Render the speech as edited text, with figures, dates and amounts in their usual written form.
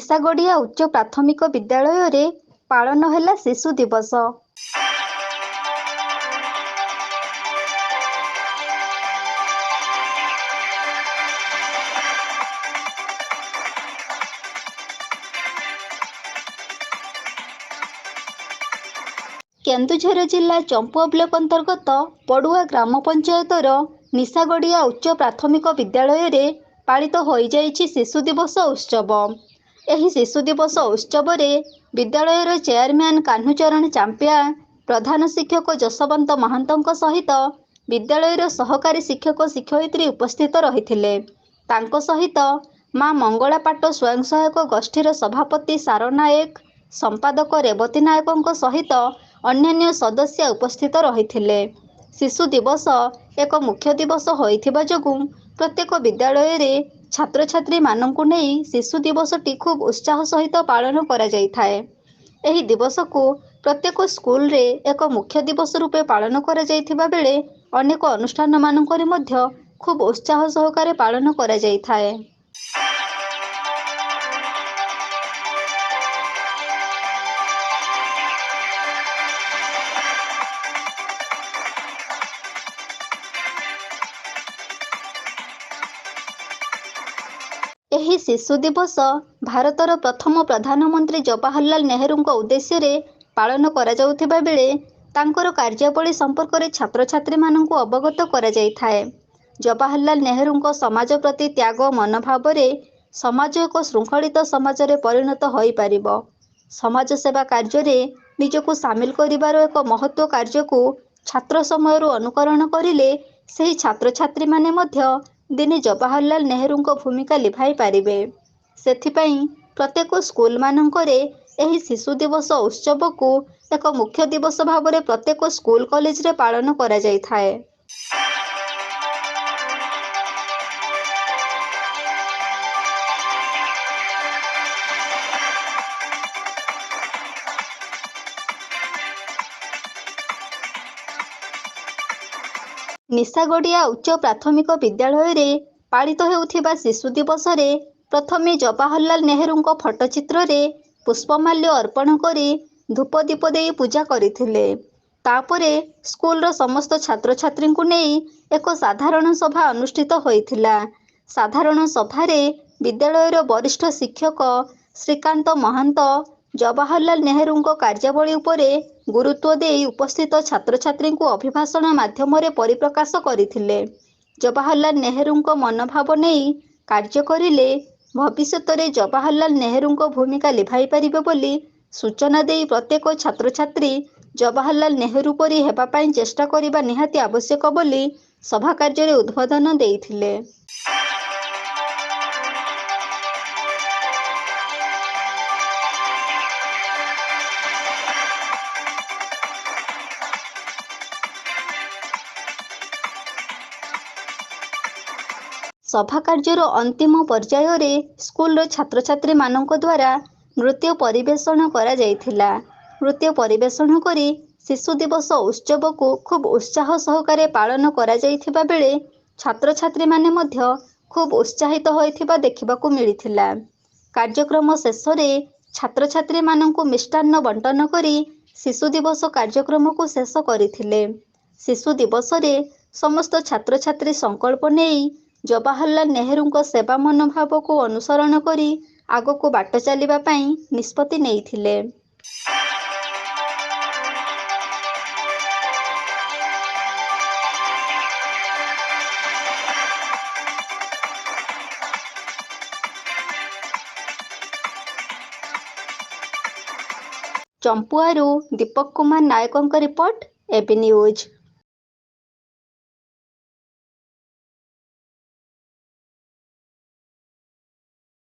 ନିଶାଗଡ଼ିଆ ଉଚ୍ଚ ପ୍ରାଥମିକ ବିଦ୍ୟାଳୟରେ ପାଳନ ହେଲା ଶିଶୁ ଦିବସ। କେନ୍ଦୁଝର ଜିଲ୍ଲା ଚମ୍ପୁଆ ବ୍ଲକ ଅନ୍ତର୍ଗତ ପଡୁଆ ଗ୍ରାମ ପଞ୍ଚାୟତର ନିଶାଗଡ଼ିଆ ଉଚ୍ଚ ପ୍ରାଥମିକ ବିଦ୍ୟାଳୟରେ ପାଳିତ ହୋଇଯାଇଛି ଶିଶୁ ଦିବସ ଉତ୍ସବ। ଏହି ଶିଶୁ ଦିବସ ଉତ୍ସବରେ ବିଦ୍ୟାଳୟର ଚେୟାରମ୍ୟାନ କାହ୍ନୁଚରଣ ଚାମ୍ପିଆ, ପ୍ରଧାନ ଶିକ୍ଷକ ଯଶବନ୍ତ ମହାନ୍ତଙ୍କ ସହିତ ବିଦ୍ୟାଳୟର ସହକାରୀ ଶିକ୍ଷକ ଶିକ୍ଷୟିତ୍ରୀ ଉପସ୍ଥିତ ରହିଥିଲେ। ତାଙ୍କ ସହିତ ମା ମଙ୍ଗଳା ପାଟ ସ୍ୱୟଂ ସହାୟକ ଗୋଷ୍ଠୀର ସଭାପତି ସାର ନାୟକ, ସମ୍ପାଦକ ରେବତୀ ନାୟକଙ୍କ ସହିତ ଅନ୍ୟାନ୍ୟ ସଦସ୍ୟା ଉପସ୍ଥିତ ରହିଥିଲେ। ଶିଶୁ ଦିବସ ଏକ ମୁଖ୍ୟ ଦିବସ ହୋଇଥିବା ଯୋଗୁଁ ପ୍ରତ୍ୟେକ ବିଦ୍ୟାଳୟରେ ଛାତ୍ରଛାତ୍ରୀମାନଙ୍କୁ ନେଇ ଶିଶୁ ଦିବସଟି ଖୁବ୍ ଉତ୍ସାହ ସହିତ ପାଳନ କରାଯାଇଥାଏ। ଏହି ଦିବସକୁ ପ୍ରତ୍ୟେକ ସ୍କୁଲରେ ଏକ ମୁଖ୍ୟ ଦିବସ ରୂପେ ପାଳନ କରାଯାଇଥିବା ବେଳେ ଅନେକ ଅନୁଷ୍ଠାନମାନଙ୍କରେ ମଧ୍ୟ ଖୁବ୍ ଉତ୍ସାହ ସହକାରେ ପାଳନ କରାଯାଇଥାଏ। ଏହି ଶିଶୁ ଦିବସ ଭାରତର ପ୍ରଥମ ପ୍ରଧାନମନ୍ତ୍ରୀ ଜବାହରଲାଲ ନେହେରୁଙ୍କ ଉଦ୍ଦେଶ୍ୟରେ ପାଳନ କରାଯାଉଥିବା ବେଳେ ତାଙ୍କର କାର୍ଯ୍ୟାବଳୀ ସମ୍ପର୍କରେ ଛାତ୍ରଛାତ୍ରୀମାନଙ୍କୁ ଅବଗତ କରାଯାଇଥାଏ। ଜବାହରଲାଲ ନେହେରୁଙ୍କ ସମାଜ ପ୍ରତି ତ୍ୟାଗ ମନୋଭାବରେ ସମାଜ ଏକ ଶୃଙ୍ଖଳିତ ସମାଜରେ ପରିଣତ ହୋଇପାରିବ। ସମାଜ ସେବା କାର୍ଯ୍ୟରେ ନିଜକୁ ସାମିଲ କରିବାର ଏକ ମହତ୍ତ୍ୱ କାର୍ଯ୍ୟକୁ ଛାତ୍ର ସମୟରୁ ଅନୁକରଣ କରିଲେ ସେହି ଛାତ୍ରଛାତ୍ରୀମାନେ ମଧ୍ୟ ଦିନେ ଜବାହରଲାଲ ନେହେରୁଙ୍କ ଭୂମିକା ଲିଭାଇ ପାରିବେ। ସେଥିପାଇଁ ପ୍ରତ୍ୟେକ ସ୍କୁଲମାନଙ୍କରେ ଏହି ଶିଶୁ ଦିବସ ଉତ୍ସବକୁ ଏକ ମୁଖ୍ୟ ଦିବସ ଭାବରେ ପ୍ରତ୍ୟେକ ସ୍କୁଲ କଲେଜରେ ପାଳନ କରାଯାଇଥାଏ। ନିଶାଗଡ଼ିଆ ଉଚ୍ଚ ପ୍ରାଥମିକ ବିଦ୍ୟାଳୟରେ ପାଳିତ ହେଉଥିବା ଶିଶୁ ଦିବସରେ ପ୍ରଥମେ ଜବାହରଲାଲ ନେହେରୁଙ୍କ ଫଟୋଚିତ୍ରରେ ପୁଷ୍ପମାଲ୍ୟ ଅର୍ପଣ କରି ଧୂପ ଦୀପ ଦେଇ ପୂଜା କରିଥିଲେ। ତାପରେ ସ୍କୁଲର ସମସ୍ତ ଛାତ୍ରଛାତ୍ରୀଙ୍କୁ ନେଇ ଏକ ସାଧାରଣ ସଭା ଅନୁଷ୍ଠିତ ହୋଇଥିଲା। ସାଧାରଣ ସଭାରେ ବିଦ୍ୟାଳୟର ବରିଷ୍ଠ ଶିକ୍ଷକ ଶ୍ରୀକାନ୍ତ ମହାନ୍ତ ଜବାହରଲାଲ ନେହେରୁଙ୍କ କାର୍ଯ୍ୟାବଳୀ ଉପରେ ଗୁରୁତ୍ୱ ଦେଇ ଉପସ୍ଥିତ ଛାତ୍ରଛାତ୍ରୀଙ୍କୁ ଅଭିଭାଷଣ ମାଧ୍ୟମରେ ପରିପ୍ରକାଶ କରିଥିଲେ। ଜବାହରଲାଲ ନେହେରୁଙ୍କ ମନୋଭାବ ନେଇ କାର୍ଯ୍ୟ କରିଲେ ଭବିଷ୍ୟତରେ ଜବାହରଲାଲ ନେହେରୁଙ୍କ ଭୂମିକା ଲିଭାଇ ପାରିବେ ବୋଲି ସୂଚନା ଦେଇ ପ୍ରତ୍ୟେକ ଛାତ୍ରଛାତ୍ରୀ ଜବାହରଲାଲ ନେହେରୁ ପରି ହେବା ପାଇଁ ଚେଷ୍ଟା କରିବା ନିହାତି ଆବଶ୍ୟକ ବୋଲି ସଭା କାର୍ଯ୍ୟରେ ଉଦ୍ବୋଧନ ଦେଇଥିଲେ। ସଭା କାର୍ଯ୍ୟର ଅନ୍ତିମ ପର୍ଯ୍ୟାୟରେ ସ୍କୁଲର ଛାତ୍ରଛାତ୍ରୀମାନଙ୍କ ଦ୍ୱାରା ନୃତ୍ୟ ପରିବେଷଣ କରାଯାଇଥିଲା। ନୃତ୍ୟ ପରିବେଷଣ କରି ଶିଶୁ ଦିବସ ଉତ୍ସବକୁ ଖୁବ୍ ଉତ୍ସାହ ସହକାରେ ପାଳନ କରାଯାଇଥିବା ବେଳେ ଛାତ୍ରଛାତ୍ରୀମାନେ ମଧ୍ୟ ଖୁବ୍ ଉତ୍ସାହିତ ହୋଇଥିବା ଦେଖିବାକୁ ମିଳିଥିଲା। କାର୍ଯ୍ୟକ୍ରମ ଶେଷରେ ଛାତ୍ରଛାତ୍ରୀମାନଙ୍କୁ ମିଷ୍ଟାନ୍ନ ବଣ୍ଟନ କରି ଶିଶୁ ଦିବସ କାର୍ଯ୍ୟକ୍ରମକୁ ଶେଷ କରିଥିଲେ। ଶିଶୁ ଦିବସରେ ସମସ୍ତ ଛାତ୍ରଛାତ୍ରୀ ସଂକଳ୍ପ ନେଇ ଜବାହରଲାଲ ନେହେରୁଙ୍କ ସେବା ମନୋଭାବକୁ ଅନୁସରଣ କରି ଆଗକୁ ବାଟ ଚାଲିବା ପାଇଁ ନିଷ୍ପତ୍ତି ନେଇଥିଲେ। ଚମ୍ପୁଆରୁ ଦୀପକ କୁମାର ନାୟକଙ୍କ ରିପୋର୍ଟ, ଏବି ନ୍ୟୁଜ୍।